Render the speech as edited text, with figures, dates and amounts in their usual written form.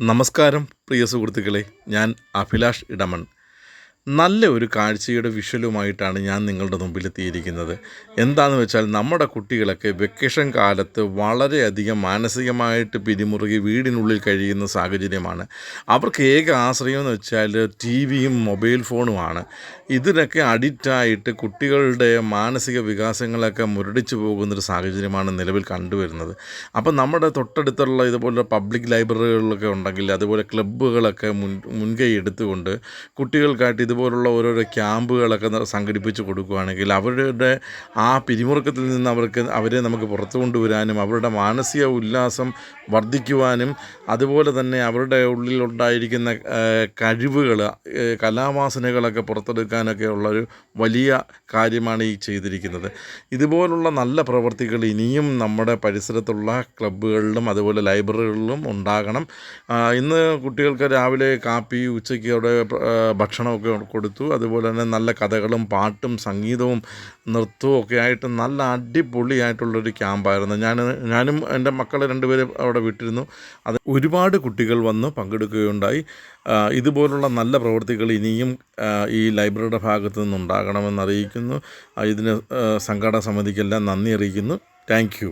നമസ്കാരം പ്രിയ സുഹൃത്തുക്കളെ, ഞാൻ അഭിലാഷ് ഇടമൺ. നല്ല ഒരു കാഴ്ചയുടെ വിഷ്വലുമായിട്ടാണ് ഞാൻ നിങ്ങളുടെ മുമ്പിലെത്തിയിരിക്കുന്നത്. എന്താണെന്ന് വെച്ചാൽ, നമ്മുടെ കുട്ടികളൊക്കെ വെക്കേഷൻ കാലത്ത് വളരെയധികം മാനസികമായിട്ട് പിരിമുറുകി വീടിനുള്ളിൽ കഴിയുന്ന സാഹചര്യമാണ്. അവർക്ക് ഏക ആശ്രയം എന്ന് വെച്ചാൽ ടി വിയും മൊബൈൽ ഫോണുമാണ്. ഇതിനൊക്കെ അഡിക്റ്റായിട്ട് കുട്ടികളുടെ മാനസിക വികാസങ്ങളൊക്കെ മുരടിച്ചു പോകുന്നൊരു സാഹചര്യമാണ് നിലവിൽ കണ്ടുവരുന്നത്. അപ്പം നമ്മുടെ തൊട്ടടുത്തുള്ള ഇതുപോലെ പബ്ലിക് ലൈബ്രറികളിലൊക്കെ ഉണ്ടെങ്കിൽ, അതുപോലെ ക്ലബ്ബുകളൊക്കെ മുൻകൈ എടുത്തുകൊണ്ട് കുട്ടികൾക്കായിട്ട് ഇതുപോലുള്ള ഓരോരോ ക്യാമ്പുകളൊക്കെ സംഘടിപ്പിച്ച് കൊടുക്കുകയാണെങ്കിൽ അവരുടെ ആ പിരിമുറുക്കത്തിൽ നിന്ന് അവരെ നമുക്ക് പുറത്തു കൊണ്ടുവരാനും അവരുടെ മാനസിക ഉല്ലാസം വർദ്ധിക്കുവാനും അതുപോലെ തന്നെ അവരുടെ ഉള്ളിലുണ്ടായിരിക്കുന്ന കഴിവുകൾ, കലാവാസനകളൊക്കെ പുറത്തെടുക്കാനൊക്കെ ഉള്ളൊരു വലിയ കാര്യമാണ് ഈ ചെയ്തിരിക്കുന്നത്. ഇതുപോലുള്ള നല്ല പ്രവർത്തികൾ ഇനിയും നമ്മുടെ പരിസരത്തുള്ള ക്ലബ്ബുകളിലും അതുപോലെ ലൈബ്രറികളിലും ഉണ്ടാകണം. ഇന്ന് കുട്ടികൾക്ക് രാവിലെ കാപ്പി, ഉച്ചയ്ക്ക് അവിടെ ഭക്ഷണമൊക്കെ കൊടുത്തു. അതുപോലെ തന്നെ നല്ല കഥകളും പാട്ടും സംഗീതവും നൃത്തവും ഒക്കെ ആയിട്ട് നല്ല അടിപൊളിയായിട്ടുള്ളൊരു ക്യാമ്പായിരുന്നു. ഞാനും എൻ്റെ മക്കളെ രണ്ടുപേരും അവിടെ വിട്ടിരുന്നു. അത് ഒരുപാട് കുട്ടികൾ വന്ന് പങ്കെടുക്കുകയുണ്ടായി. ഇതുപോലുള്ള നല്ല പ്രവൃത്തികൾ ഇനിയും ഈ ലൈബ്രറിയുടെ ഭാഗത്തു നിന്നുണ്ടാകണമെന്ന് അറിയിക്കുന്നു. ഇതിന് സംഘാടക സമിതിക്കെല്ലാം നന്ദി അറിയിക്കുന്നു. Thank you.